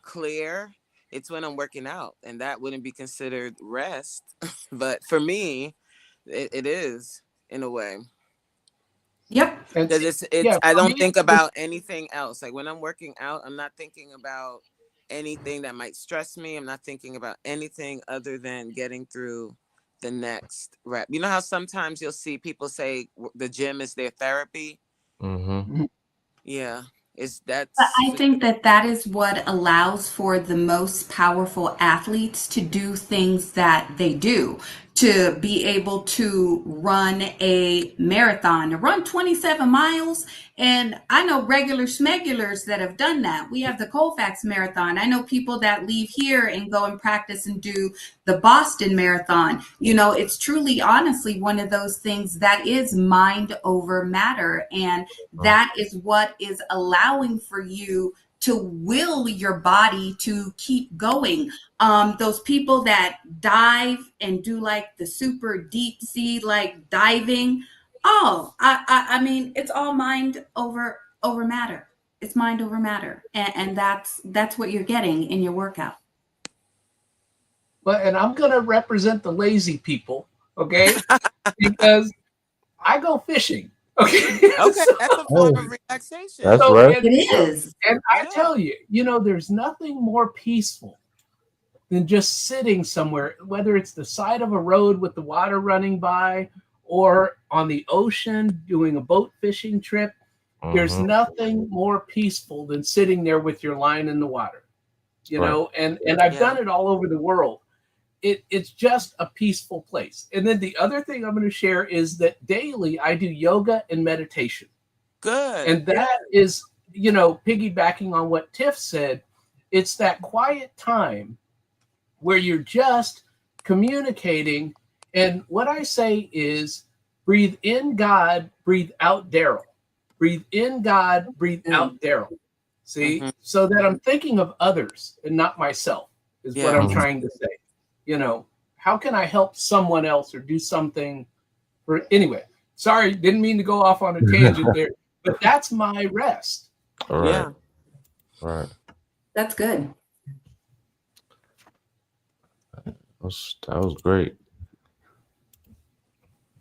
clear, it's when I'm working out, and that wouldn't be considered rest. But for me, it is in a way. Yep. Because I don't think about anything else. Like when I'm working out, I'm not thinking about anything that might stress me. I'm not thinking about anything other than getting through the next rep. You know how sometimes you'll see people say the gym is their therapy? Yeah. But I think that is what allows for the most powerful athletes to do things that they do, to be able to run a marathon, to run 27 miles. And I know regular smegulars that have done that. We have the Colfax Marathon. I know people that leave here and go and practice and do the Boston Marathon. You know, it's truly, honestly, one of those things that is mind over matter. And that is what is allowing for you to will your body to keep going. Those people that dive and do like the super deep sea, like diving. Oh, I mean, it's all mind over matter. It's mind over matter. And that's what you're getting in your workout. Well, and I'm going to represent the lazy people, okay? Because I go fishing. Okay. Okay, that's a form of relaxation. That's So, right. and, It is. and I tell you, you know, there's nothing more peaceful than just sitting somewhere, whether it's the side of a road with the water running by or on the ocean doing a boat fishing trip. There's nothing more peaceful than sitting there with your line in the water, you know, and I've done it all over the world. It's just a peaceful place. And then the other thing I'm going to share is that daily I do yoga and meditation. Good. And that is, you know, piggybacking on what Tiff said, it's that quiet time where you're just communicating. And what I say is breathe in God, breathe out Daryl. Breathe in God, breathe out Daryl. See, so that I'm thinking of others and not myself is what I'm trying to say. You know, how can I help someone else or do something for anyway? Sorry, didn't mean to go off on a tangent there, but that's my rest. All right. Yeah. Right. That's good. That was great.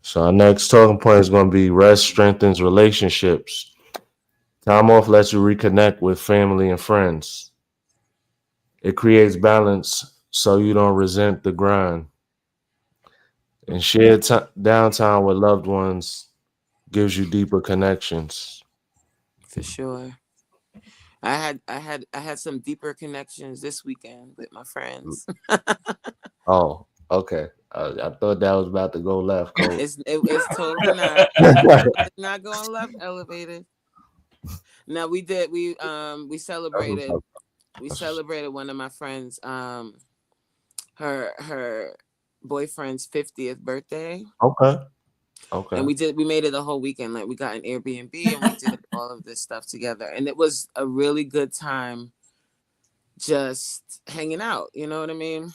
So our next talking point is going to be rest strengthens relationships. Time off lets you reconnect with family and friends. It creates balance so you don't resent the grind. And shared downtime with loved ones gives you deeper connections. For sure. I had some deeper connections this weekend with my friends. Oh, okay. I thought that was about to go left. It's totally not. It's not going left elevated. No, we celebrated one of my friends her boyfriend's 50th birthday. Okay. And we made it a whole weekend. Like we got an Airbnb and we did all of this stuff together. And it was a really good time just hanging out. You know what I mean?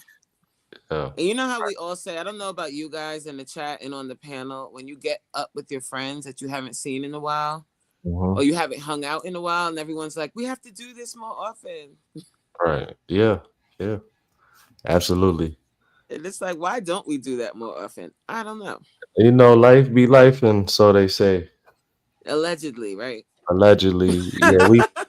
Yeah. And you know how we all say, I don't know about you guys in the chat and on the panel, when you get up with your friends that you haven't seen in a while or you haven't hung out in a while and everyone's like, we have to do this more often. Right. Yeah. Yeah. Absolutely. And it's like, why don't we do that more often? I don't know. You know, life be life, and so they say. Allegedly, right? Allegedly. Yeah. But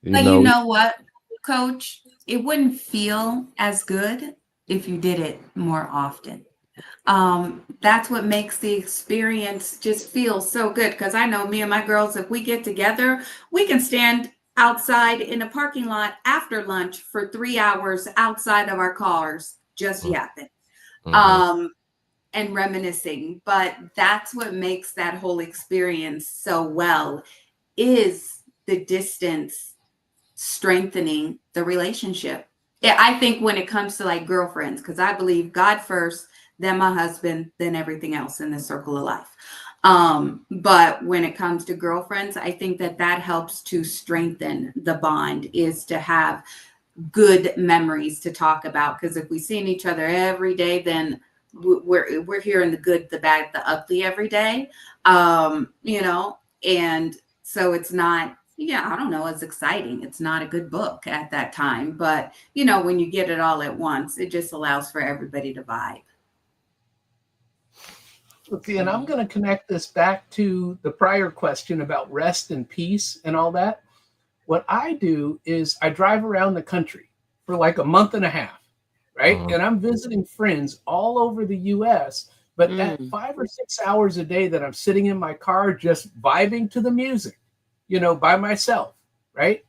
you know what, Coach? It wouldn't feel as good if you did it more often. That's what makes the experience just feel so good. Because I know me and my girls, if we get together, we can stand outside in a parking lot after lunch for 3 hours outside of our cars, just yapping and reminiscing. But that's what makes that whole experience so well, is the distance strengthening the relationship. Yeah, I think when it comes to like girlfriends, because I believe God first, then my husband, then everything else in the circle of life. But when it comes to girlfriends, I think that helps to strengthen the bond, is to have good memories to talk about. Because if we see each other every day, then we're hearing the good, the bad, the ugly every day. You know, and so it's not, I don't know, it's exciting. It's not a good book at that time. But, you know, when you get it all at once, it just allows for everybody to vibe. Okay, and I'm going to connect this back to the prior question about rest and peace and all that. What I do is I drive around the country for like a month and a half, right? And I'm visiting friends all over the U.S., but that 5 or 6 hours a day that I'm sitting in my car just vibing to the music, you know, by myself, right?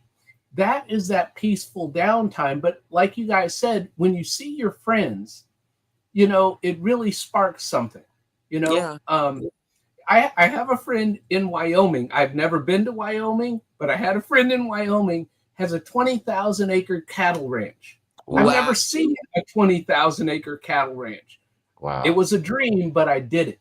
That is that peaceful downtime. But like you guys said, when you see your friends, you know, it really sparks something, you know. Yeah. I have a friend in Wyoming. I've never been to Wyoming, but I had a friend in Wyoming, has a 20,000 acre cattle ranch. Wow. I've never seen a 20,000 acre cattle ranch. Wow. It was a dream, but I did it.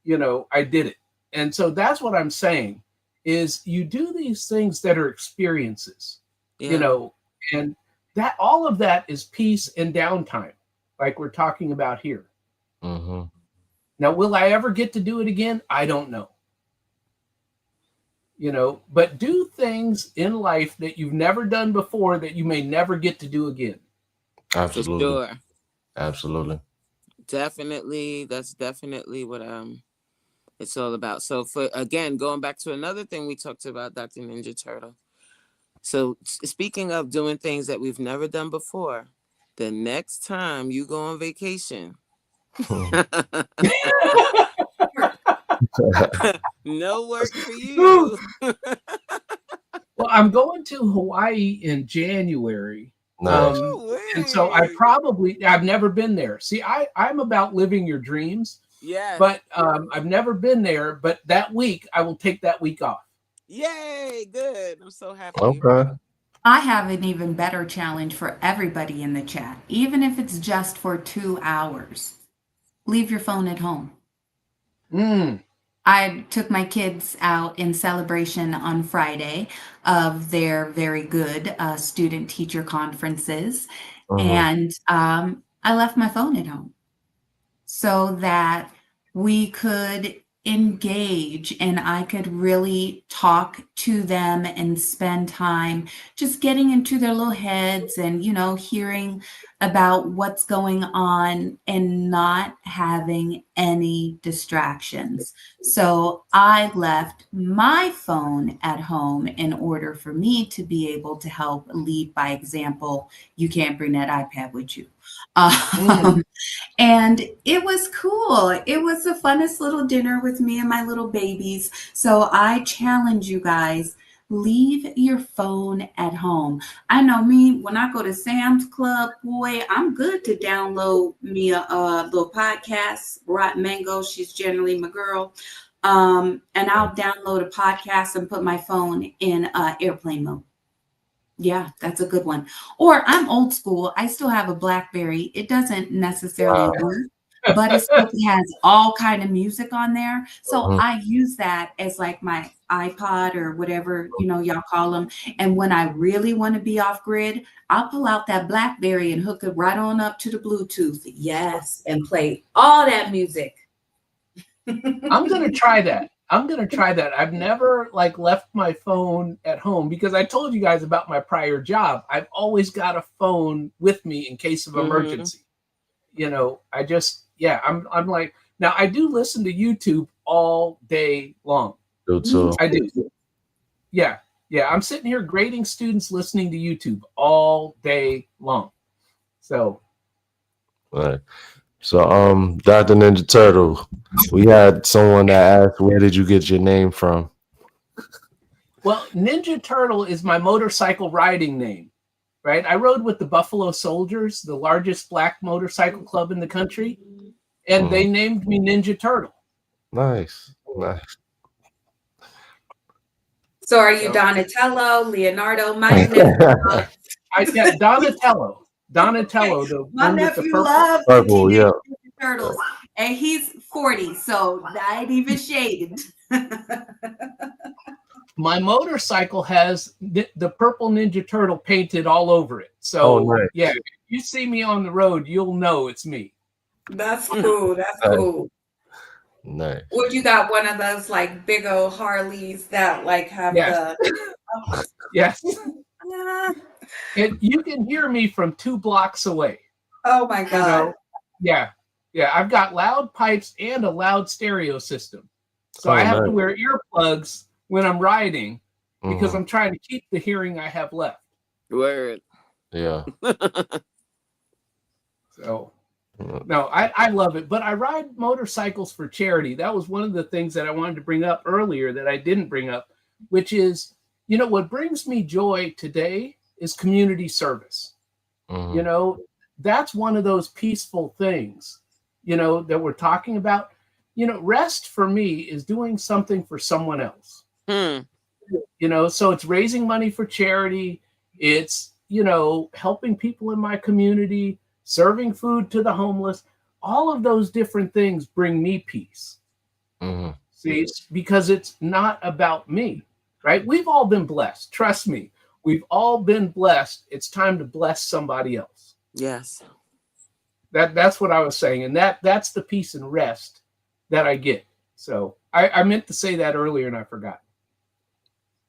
You know, I did it. And so that's what I'm saying is you do these things that are experiences, you know, and that all of that is peace and downtime, like we're talking about here. Mm-hmm. Now, will I ever get to do it again? I don't know. You know, but do things in life that you've never done before that you may never get to do again. Absolutely. For sure. Absolutely. Definitely. That's definitely what it's all about. So for again, going back to another thing we talked about, Dr. Ninja Turtle. So speaking of doing things that we've never done before, the next time you go on vacation, no work for you. Well, I'm going to Hawaii in January. Nice. And so I've never been there. See, I'm about living your dreams. Yeah. But I've never been there. But that week, I will take that week off. Yay, good. I'm so happy. Okay. I have an even better challenge for everybody in the chat, even if it's just for 2 hours. Leave your phone at home. I took my kids out in celebration on Friday of their very good student-teacher conferences, and I left my phone at home so that we could engage and I could really talk to them and spend time just getting into their little heads and, you know, hearing about what's going on and not having any distractions. So I left my phone at home in order for me to be able to help lead by example. You can't bring that iPad with you. And it was cool. It was the funnest little dinner with me and my little babies. So I challenge you guys, leave your phone at home. I know me, when I go to Sam's Club, boy, I'm good to download me a little podcast. Rotten Mango, she's generally my girl. And I'll download a podcast and put my phone in airplane mode. Yeah, that's a good one. Or I'm old school. I still have a BlackBerry. It doesn't necessarily work, but it still has all kind of music on there. So I use that as like my iPod or whatever, you know, y'all call them. And when I really want to be off grid, I'll pull out that BlackBerry and hook it right on up to the Bluetooth. Yes, and play all that music. I'm going to try that. I've never like left my phone at home because I told you guys about my prior job. I've always got a phone with me in case of emergency. You know, I'm like, now I do listen to YouTube all day long. I do. Yeah. I'm sitting here grading students listening to YouTube all day long. So. All right. So, Dr. Ninja Turtle, we had someone that asked, where did you get your name from? Well, Ninja Turtle is my motorcycle riding name, right? I rode with the Buffalo Soldiers, the largest black motorcycle club in the country, and they named me Ninja Turtle. Nice. So are you Donatello, Leonardo? My Donatello, the my one with the nephew purple. loves Purple, Teenage yeah. Ninja Turtles, and he's 40, so I ain't even shaded. My motorcycle has the purple Ninja Turtle painted all over it. So nice. Yeah, if you see me on the road, you'll know it's me. That's cool. That's cool. Nice. Would you got one of those like big old Harleys that like have the Yes. And you can hear me from 2 blocks away. Oh my God. You know? Yeah. I've got loud pipes and a loud stereo system. So I have to wear earplugs when I'm riding because I'm trying to keep the hearing I have left. Word. Yeah. So, no, I love it. But I ride motorcycles for charity. That was one of the things that I wanted to bring up earlier that I didn't bring up, which is, you know, what brings me joy today is community service. You know, that's one of those peaceful things, that we're talking about. Rest for me is doing something for someone else. So it's raising money for charity. It's, helping people in my community, serving food to the homeless. All of those different things bring me peace. Mm-hmm. See, because it's not about me, right? We've all been blessed. Trust me, we've all been blessed. It's time to bless somebody else. Yes. That's what I was saying. And that's the peace and rest that I get. So I meant to say that earlier and I forgot.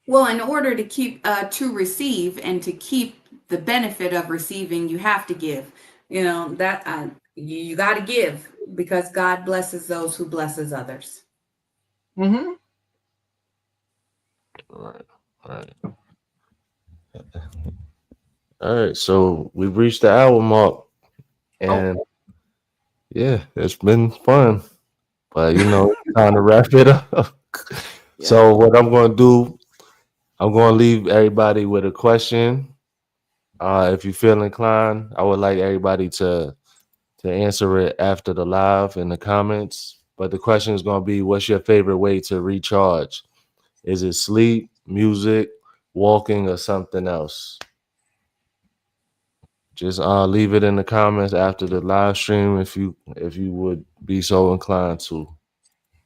Well, in order to keep to receive and to keep the benefit of receiving, you have to give. That you got to give, because God blesses those who blesses others. Mm-hmm. Right. All right. So we've reached the hour mark, and yeah, it's been fun. But time to wrap it up. Yeah. So what I'm going to do, I'm going to leave everybody with a question. If you feel inclined, I would like everybody to answer it after the live in the comments. But the question is going to be, what's your favorite way to recharge? Is it sleep, music, walking, or something else? Just leave it in the comments after the live stream if you would be so inclined to.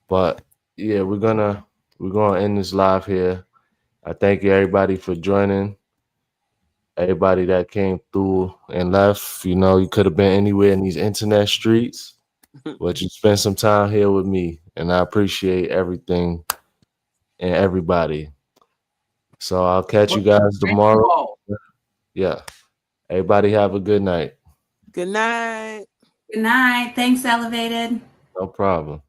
But yeah, we're gonna end this live here. I thank you everybody for joining. Everybody that came through and left, you could have been anywhere in these internet streets, but you spent some time here with me, and I appreciate everything and everybody. So I'll catch you guys tomorrow. Yeah. Everybody have a good night. Good night. Good night. Thanks, Elevated. No problem.